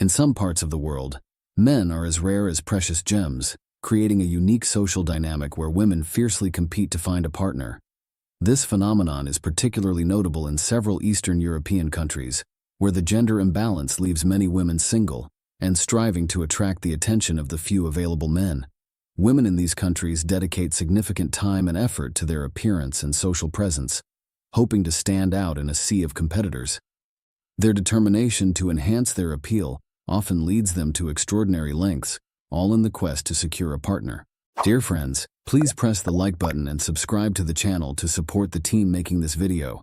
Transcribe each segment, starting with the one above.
In some parts of the world, men are as rare as precious gems, creating a unique social dynamic where women fiercely compete to find a partner. This phenomenon is particularly notable in several Eastern European countries, where the gender imbalance leaves many women single and striving to attract the attention of the few available men. Women in these countries dedicate significant time and effort to their appearance and social presence, hoping to stand out in a sea of competitors. Their determination to enhance their appeal often leads them to extraordinary lengths, all in the quest to secure a partner. Dear friends, please press the like button and subscribe to the channel to support the team making this video.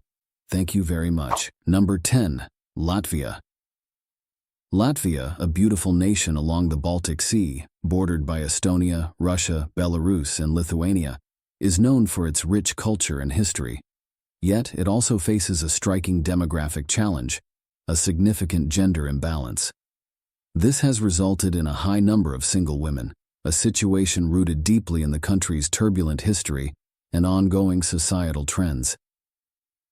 Thank you very much. Number 10. Latvia. Latvia, a beautiful nation along the Baltic Sea, bordered by Estonia, Russia, Belarus, and Lithuania, is known for its rich culture and history. Yet, it also faces a striking demographic challenge, a significant gender imbalance. This has resulted in a high number of single women, a situation rooted deeply in the country's turbulent history and ongoing societal trends.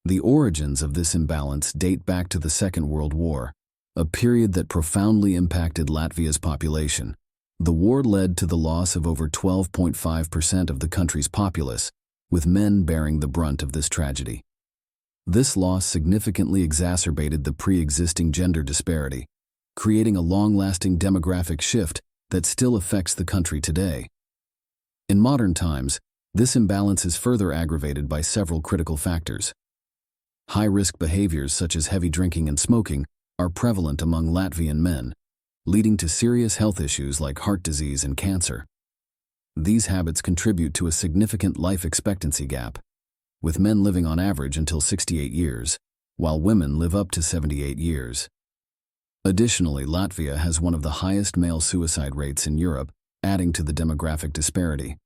The origins of this imbalance date back to the Second World War, a period that profoundly impacted Latvia's population. The war led to the loss of over 12.5% of the country's populace, with men bearing the brunt of this tragedy. This loss significantly exacerbated the pre-existing gender disparity, creating a long-lasting demographic shift that still affects the country today. In modern times, this imbalance is further aggravated by several critical factors. High-risk behaviors such as heavy drinking and smoking are prevalent among Latvian men, leading to serious health issues like heart disease and cancer. These habits contribute to a significant life expectancy gap, with men living on average until 68 years, while women live up to 78 years. Additionally, Latvia has one of the highest male suicide rates in Europe, adding to the demographic disparity.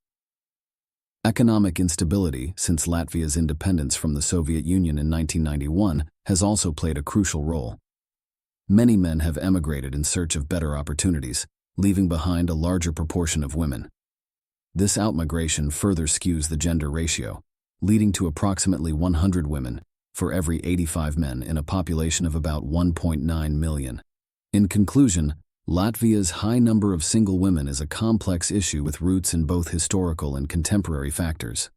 Economic instability since Latvia's independence from the Soviet Union in 1991 has also played a crucial role. Many men have emigrated in search of better opportunities, leaving behind a larger proportion of women. This outmigration further skews the gender ratio, leading to approximately 100 women for every 85 men in a population of about 1.9 million. In conclusion, Latvia's high number of single women is a complex issue with roots in both historical and contemporary factors.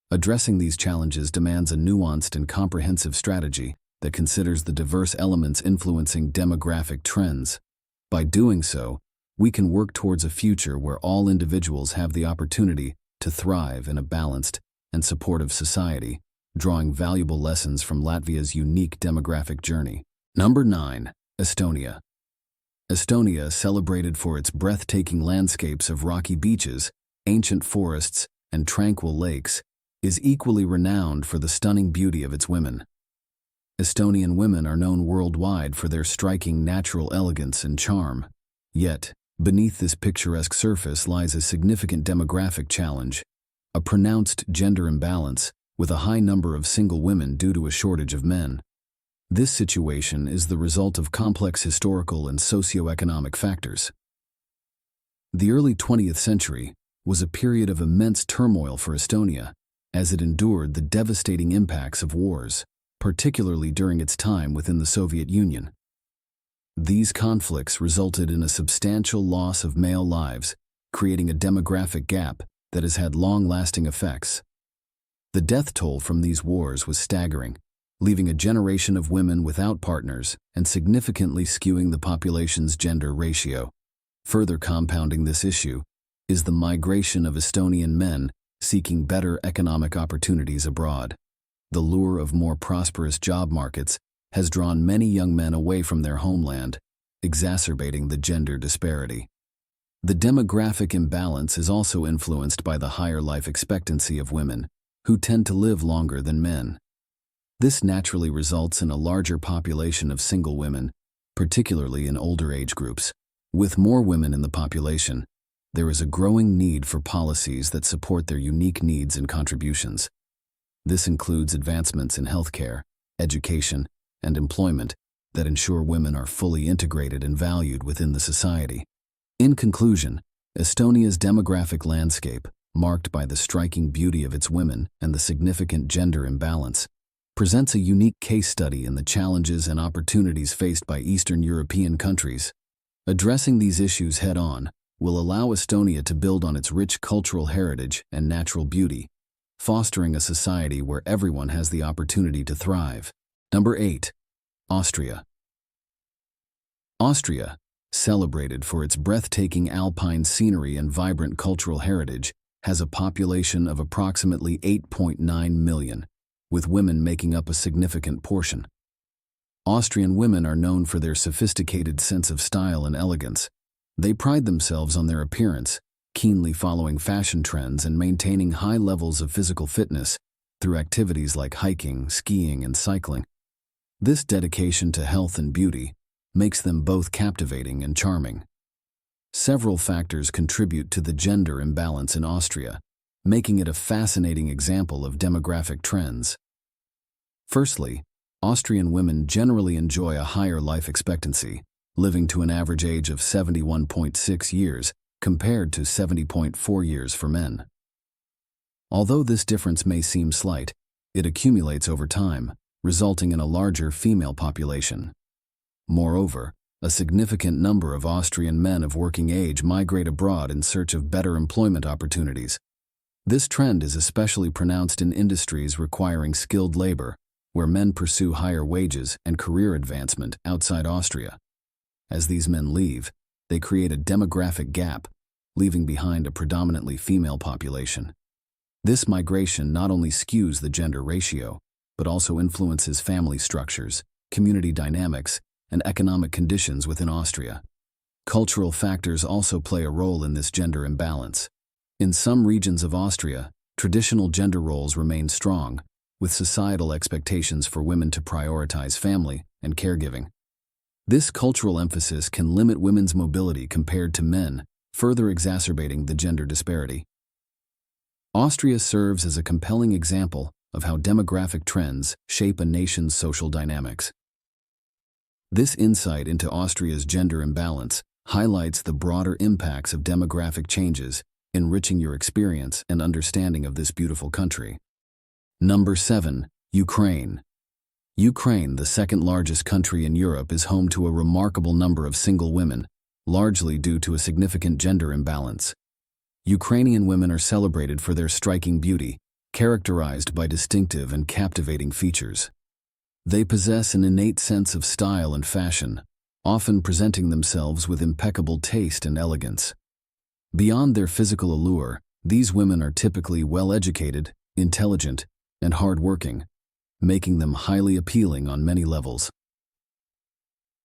Addressing these challenges demands a nuanced and comprehensive strategy that considers the diverse elements influencing demographic trends. By doing so, we can work towards a future where all individuals have the opportunity to thrive in a balanced and supportive society, drawing valuable lessons from Latvia's unique demographic journey. Number 9. Estonia. Estonia, celebrated for its breathtaking landscapes of rocky beaches, ancient forests, and tranquil lakes, is equally renowned for the stunning beauty of its women. Estonian women are known worldwide for their striking natural elegance and charm. Yet, beneath this picturesque surface lies a significant demographic challenge, a pronounced gender imbalance, with a high number of single women due to a shortage of men. This situation is the result of complex historical and socio-economic factors. The early 20th century was a period of immense turmoil for Estonia, as it endured the devastating impacts of wars, particularly during its time within the Soviet Union. These conflicts resulted in a substantial loss of male lives, creating a demographic gap that has had long-lasting effects. The death toll from these wars was staggering, leaving a generation of women without partners and significantly skewing the population's gender ratio. Further compounding this issue is the migration of Estonian men seeking better economic opportunities abroad. The lure of more prosperous job markets has drawn many young men away from their homeland, exacerbating the gender disparity. The demographic imbalance is also influenced by the higher life expectancy of women, who tend to live longer than men. This naturally results in a larger population of single women, particularly in older age groups. With more women in the population, there is a growing need for policies that support their unique needs and contributions. This includes advancements in healthcare, education, and employment that ensure women are fully integrated and valued within the society. In conclusion, Estonia's demographic landscape, marked by the striking beauty of its women and the significant gender imbalance, presents a unique case study in the challenges and opportunities faced by Eastern European countries. Addressing these issues head-on will allow Estonia to build on its rich cultural heritage and natural beauty, fostering a society where everyone has the opportunity to thrive. Number 8. Austria. Austria, celebrated for its breathtaking alpine scenery and vibrant cultural heritage, has a population of approximately 8.9 million, with women making up a significant portion. Austrian women are known for their sophisticated sense of style and elegance. They pride themselves on their appearance, keenly following fashion trends and maintaining high levels of physical fitness through activities like hiking, skiing, and cycling. This dedication to health and beauty makes them both captivating and charming. Several factors contribute to the gender imbalance in Austria, making it a fascinating example of demographic trends. Firstly, Austrian women generally enjoy a higher life expectancy, living to an average age of 71.6 years compared to 70.4 years for men. Although this difference may seem slight, it accumulates over time, resulting in a larger female population. Moreover, a significant number of Austrian men of working age migrate abroad in search of better employment opportunities. This trend is especially pronounced in industries requiring skilled labor, where men pursue higher wages and career advancement outside Austria. As these men leave, they create a demographic gap, leaving behind a predominantly female population. This migration not only skews the gender ratio, but also influences family structures, community dynamics, and economic conditions within Austria. Cultural factors also play a role in this gender imbalance. In some regions of Austria, traditional gender roles remain strong, with societal expectations for women to prioritize family and caregiving. This cultural emphasis can limit women's mobility compared to men, further exacerbating the gender disparity. Austria serves as a compelling example of how demographic trends shape a nation's social dynamics. This insight into Austria's gender imbalance highlights the broader impacts of demographic changes, enriching your experience and understanding of this beautiful country. Number 7. Ukraine. Ukraine, the second largest country in Europe, is home to a remarkable number of single women, largely due to a significant gender imbalance. Ukrainian women are celebrated for their striking beauty, characterized by distinctive and captivating features. They possess an innate sense of style and fashion, often presenting themselves with impeccable taste and elegance. Beyond their physical allure, these women are typically well-educated, intelligent, and hard-working, making them highly appealing on many levels.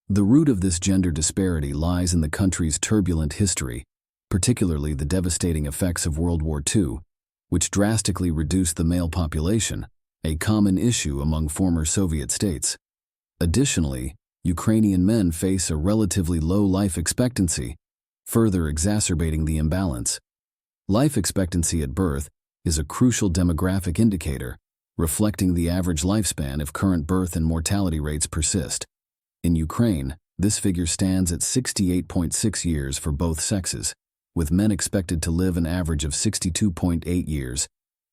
The root of this gender disparity lies in the country's turbulent history, particularly the devastating effects of World War II, which drastically reduced the male population, a common issue among former Soviet states. Additionally, Ukrainian men face a relatively low life expectancy, further exacerbating the imbalance. Life expectancy at birth is a crucial demographic indicator, reflecting the average lifespan if current birth and mortality rates persist. In Ukraine, this figure stands at 68.6 years for both sexes, with men expected to live an average of 62.8 years,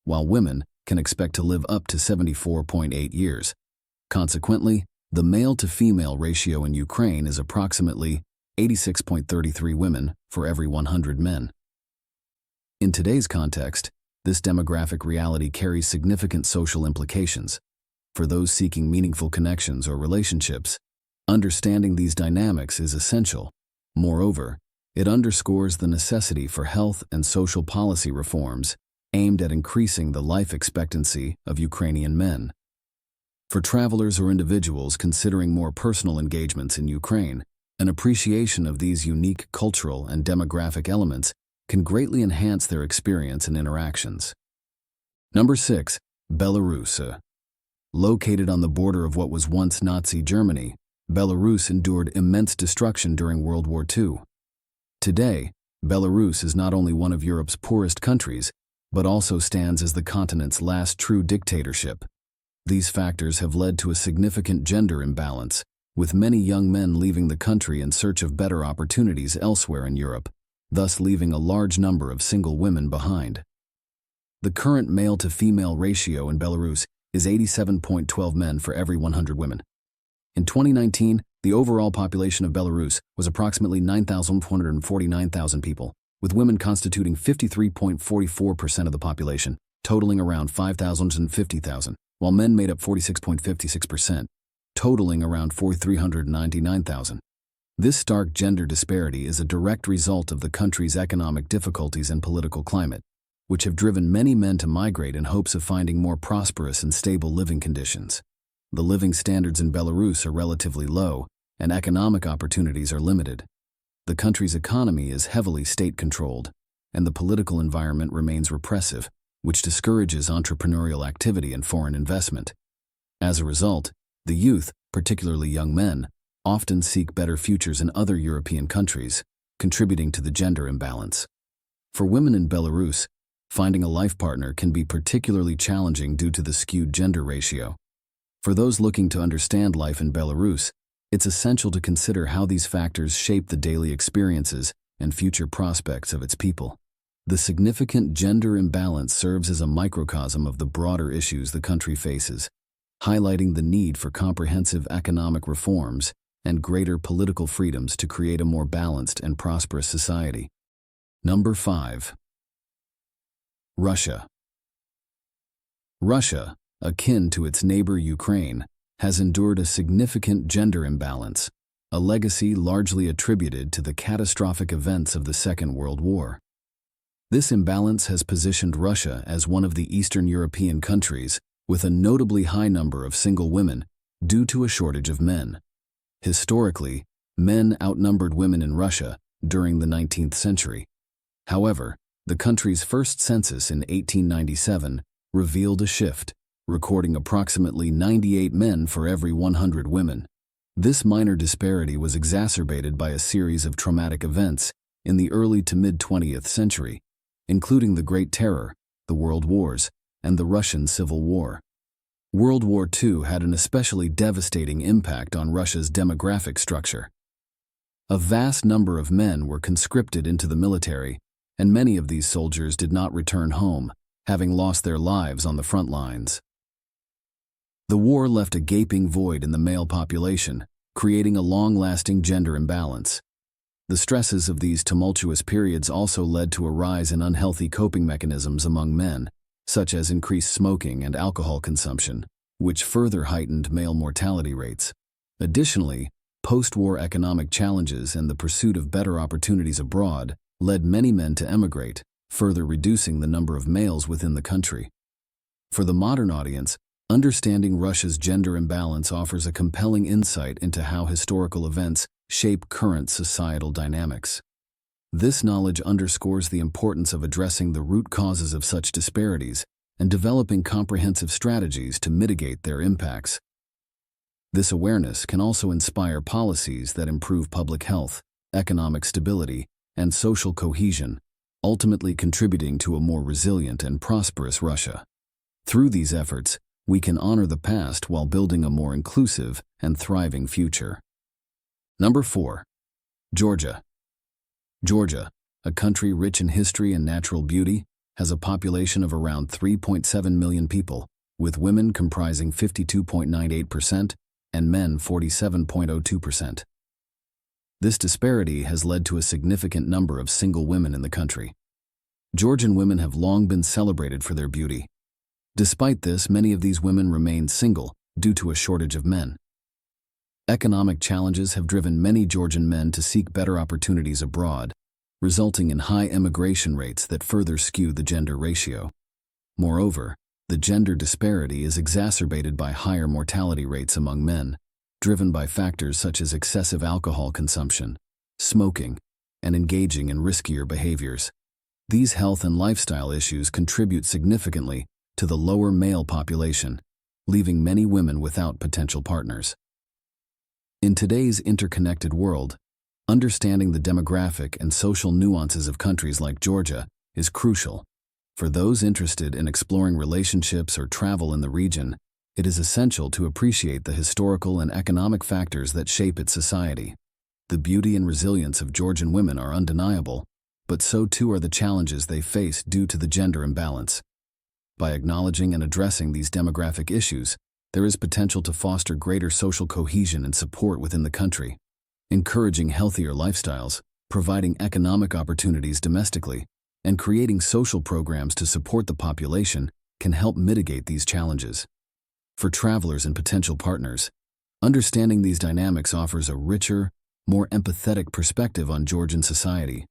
while women can expect to live up to 74.8 years. Consequently, the male-to-female ratio in Ukraine is approximately 86.33 women for every 100 men. In today's context, this demographic reality carries significant social implications. For those seeking meaningful connections or relationships, understanding these dynamics is essential. Moreover, it underscores the necessity for health and social policy reforms aimed at increasing the life expectancy of Ukrainian men. For travelers or individuals considering more personal engagements in Ukraine, an appreciation of these unique cultural and demographic elements can greatly enhance their experience and interactions. Number 6. Belarus. Located on the border of what was once Nazi Germany, Belarus endured immense destruction during World War II. Today, Belarus is not only one of Europe's poorest countries, but also stands as the continent's last true dictatorship. These factors have led to a significant gender imbalance, with many young men leaving the country in search of better opportunities elsewhere in Europe, thus leaving a large number of single women behind. The current male-to-female ratio in Belarus is 87.12 men for every 100 women. In 2019, The overall population of Belarus was approximately 9,449,000 people, with women constituting 53.44% of the population, totaling around 5,050,000, while men made up 46.56%, totaling around 4,399,000. This stark gender disparity is a direct result of the country's economic difficulties and political climate, which have driven many men to migrate in hopes of finding more prosperous and stable living conditions. The living standards in Belarus are relatively low, and economic opportunities are limited. The country's economy is heavily state-controlled, and the political environment remains repressive, which discourages entrepreneurial activity and foreign investment. As a result, the youth, particularly young men, often seek better futures in other European countries, contributing to the gender imbalance. For women in Belarus, finding a life partner can be particularly challenging due to the skewed gender ratio. For those looking to understand life in Belarus, it's essential to consider how these factors shape the daily experiences and future prospects of its people. The significant gender imbalance serves as a microcosm of the broader issues the country faces, highlighting the need for comprehensive economic reforms and greater political freedoms to create a more balanced and prosperous society. Number 5. Russia. Russia, akin to its neighbor Ukraine, has endured a significant gender imbalance, a legacy largely attributed to the catastrophic events of the Second World War. This imbalance has positioned Russia as one of the Eastern European countries with a notably high number of single women due to a shortage of men. Historically, men outnumbered women in Russia during the 19th century. However, the country's first census in 1897 revealed a shift, recording approximately 98 men for every 100 women. This minor disparity was exacerbated by a series of traumatic events in the early to mid-20th century, including the Great Terror, the World Wars, and the Russian Civil War. World War II had an especially devastating impact on Russia's demographic structure. A vast number of men were conscripted into the military, and many of these soldiers did not return home, having lost their lives on the front lines. The war left a gaping void in the male population, creating a long-lasting gender imbalance. The stresses of these tumultuous periods also led to a rise in unhealthy coping mechanisms among men, such as increased smoking and alcohol consumption, which further heightened male mortality rates. Additionally, post-war economic challenges and the pursuit of better opportunities abroad led many men to emigrate, further reducing the number of males within the country. For the modern audience, understanding Russia's gender imbalance offers a compelling insight into how historical events shape current societal dynamics. This knowledge underscores the importance of addressing the root causes of such disparities and developing comprehensive strategies to mitigate their impacts. This awareness can also inspire policies that improve public health, economic stability, and social cohesion, ultimately contributing to a more resilient and prosperous Russia. Through these efforts, we can honor the past while building a more inclusive and thriving future. Number 4. Georgia. Georgia, a country rich in history and natural beauty, has a population of around 3.7 million people, with women comprising 52.98% and men 47.02%. This disparity has led to a significant number of single women in the country. Georgian women have long been celebrated for their beauty. Despite this, many of these women remain single due to a shortage of men. Economic challenges have driven many Georgian men to seek better opportunities abroad, resulting in high emigration rates that further skew the gender ratio. Moreover, the gender disparity is exacerbated by higher mortality rates among men, driven by factors such as excessive alcohol consumption, smoking, and engaging in riskier behaviors. These health and lifestyle issues contribute significantly to the lower male population, leaving many women without potential partners. In today's interconnected world, understanding the demographic and social nuances of countries like Georgia is crucial. For those interested in exploring relationships or travel in the region, it is essential to appreciate the historical and economic factors that shape its society. The beauty and resilience of Georgian women are undeniable, but so too are the challenges they face due to the gender imbalance. By acknowledging and addressing these demographic issues, there is potential to foster greater social cohesion and support within the country, encouraging healthier lifestyles, providing economic opportunities domestically, and creating social programs to support the population can help mitigate these challenges. For travelers and potential partners, understanding these dynamics offers a richer, more empathetic perspective on Georgian society,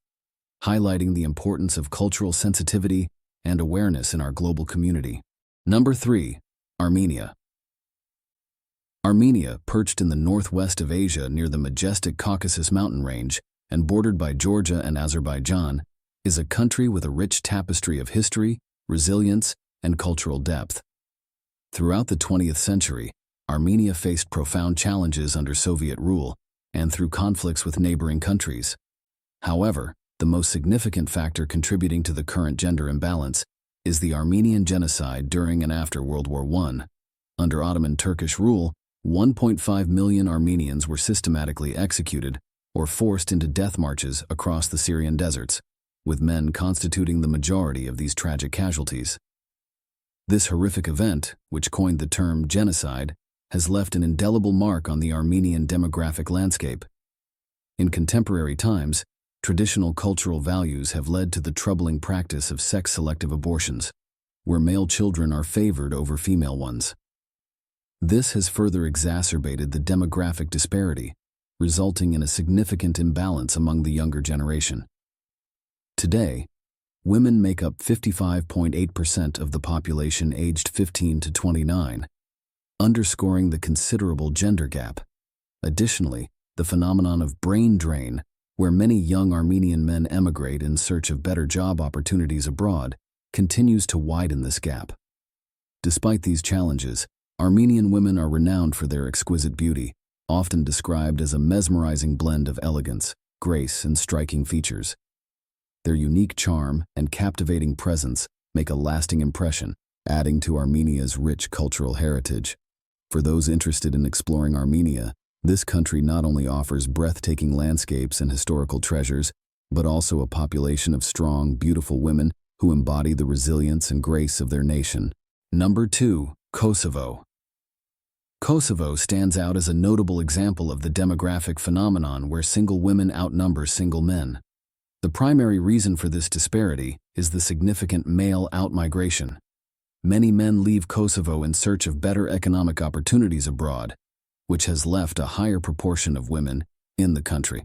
highlighting the importance of cultural sensitivity and awareness in our global community. Number 3. Armenia. Armenia, perched in the northwest of Asia near the majestic Caucasus mountain range and bordered by Georgia and Azerbaijan, is a country with a rich tapestry of history, resilience, and cultural depth. Throughout the 20th century, Armenia faced profound challenges under Soviet rule and through conflicts with neighboring countries. However, the most significant factor contributing to the current gender imbalance is the Armenian genocide during and after World War I. Under Ottoman Turkish rule, 1.5 million Armenians were systematically executed or forced into death marches across the Syrian deserts, with men constituting the majority of these tragic casualties. This horrific event, which coined the term genocide, has left an indelible mark on the Armenian demographic landscape. In contemporary times, traditional cultural values have led to the troubling practice of sex-selective abortions, where male children are favored over female ones. This has further exacerbated the demographic disparity, resulting in a significant imbalance among the younger generation. Today, women make up 55.8% of the population aged 15 to 29, underscoring the considerable gender gap. Additionally, the phenomenon of brain drain, where many young Armenian men emigrate in search of better job opportunities abroad, continues to widen this gap. Despite these challenges, Armenian women are renowned for their exquisite beauty, often described as a mesmerizing blend of elegance, grace, and striking features. Their unique charm and captivating presence make a lasting impression, adding to Armenia's rich cultural heritage. For those interested in exploring Armenia, this country not only offers breathtaking landscapes and historical treasures, but also a population of strong, beautiful women who embody the resilience and grace of their nation. Number 2. Kosovo. Kosovo stands out as a notable example of the demographic phenomenon where single women outnumber single men. The primary reason for this disparity is the significant male outmigration. Many men leave Kosovo in search of better economic opportunities abroad, which has left a higher proportion of women in the country.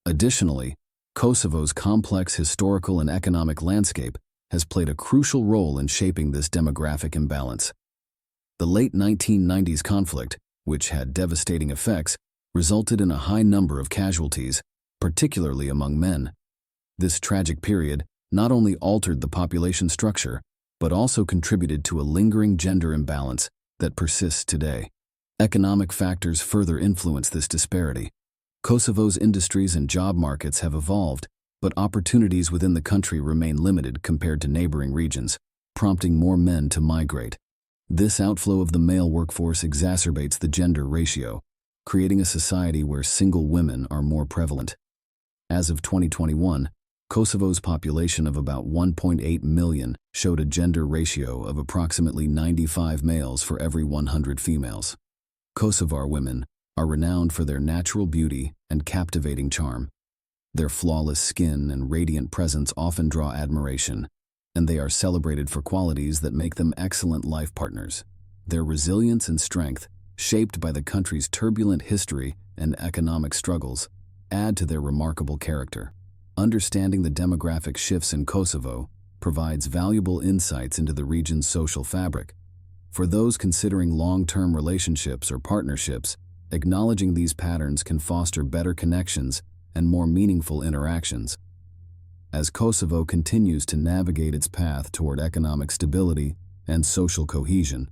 Additionally, Kosovo's complex historical and economic landscape has played a crucial role in shaping this demographic imbalance. The late 1990s conflict, which had devastating effects, resulted in a high number of casualties, particularly among men. This tragic period not only altered the population structure, but also contributed to a lingering gender imbalance that persists today. Economic factors further influence this disparity. Kosovo's industries and job markets have evolved, but opportunities within the country remain limited compared to neighboring regions, prompting more men to migrate. This outflow of the male workforce exacerbates the gender ratio, creating a society where single women are more prevalent. As of 2021, Kosovo's population of about 1.8 million showed a gender ratio of approximately 95 males for every 100 females. Kosovar women are renowned for their natural beauty and captivating charm. Their flawless skin and radiant presence often draw admiration, and they are celebrated for qualities that make them excellent life partners. Their resilience and strength, shaped by the country's turbulent history and economic struggles, add to their remarkable character. Understanding the demographic shifts in Kosovo provides valuable insights into the region's social fabric. For those considering long-term relationships or partnerships, acknowledging these patterns can foster better connections and more meaningful interactions. As Kosovo continues to navigate its path toward economic stability and social cohesion,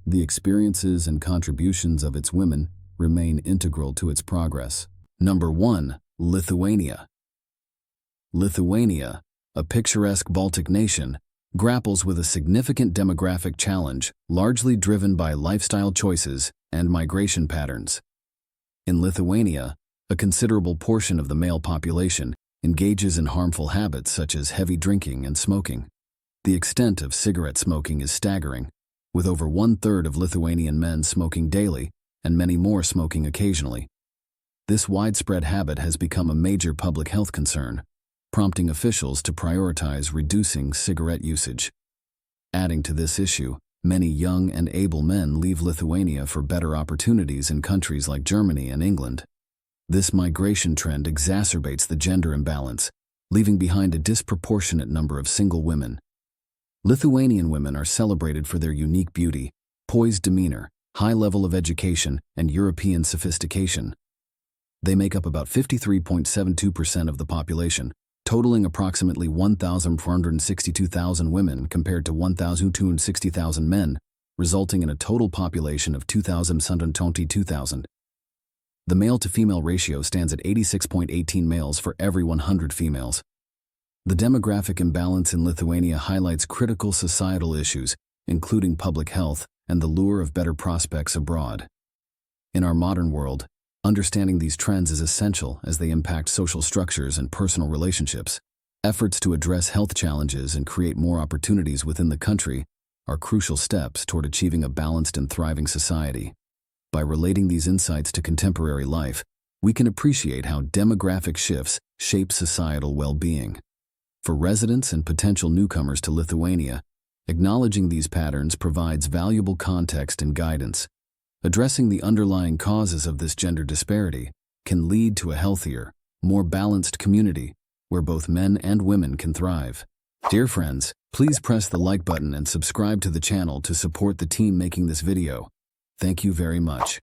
the experiences and contributions of its women remain integral to its progress. Number 1. Lithuania. Lithuania, a picturesque Baltic nation, grapples with a significant demographic challenge largely driven by lifestyle choices and migration patterns. In Lithuania, a considerable portion of the male population engages in harmful habits such as heavy drinking and smoking. The extent of cigarette smoking is staggering, with over 1/3 of Lithuanian men smoking daily and many more smoking occasionally. This widespread habit has become a major public health concern, prompting officials to prioritize reducing cigarette usage. Adding to this issue, many young and able men leave Lithuania for better opportunities in countries like Germany and England. This migration trend exacerbates the gender imbalance, leaving behind a disproportionate number of single women. Lithuanian women are celebrated for their unique beauty, poised demeanor, high level of education, and European sophistication. They make up about 53.72% of the population, totaling approximately 1,462,000 women compared to 1,260,000 men, resulting in a total population of 2,122,000. The male-to-female ratio stands at 86.18 males for every 100 females. The demographic imbalance in Lithuania highlights critical societal issues, including public health and the lure of better prospects abroad. In our modern world, understanding these trends is essential as they impact social structures and personal relationships. Efforts to address health challenges and create more opportunities within the country are crucial steps toward achieving a balanced and thriving society. By relating these insights to contemporary life, we can appreciate how demographic shifts shape societal well-being. For residents and potential newcomers to Lithuania, acknowledging these patterns provides valuable context and guidance. Addressing the underlying causes of this gender disparity can lead to a healthier, more balanced community where both men and women can thrive. Dear friends, please press the like button and subscribe to the channel to support the team making this video. Thank you very much.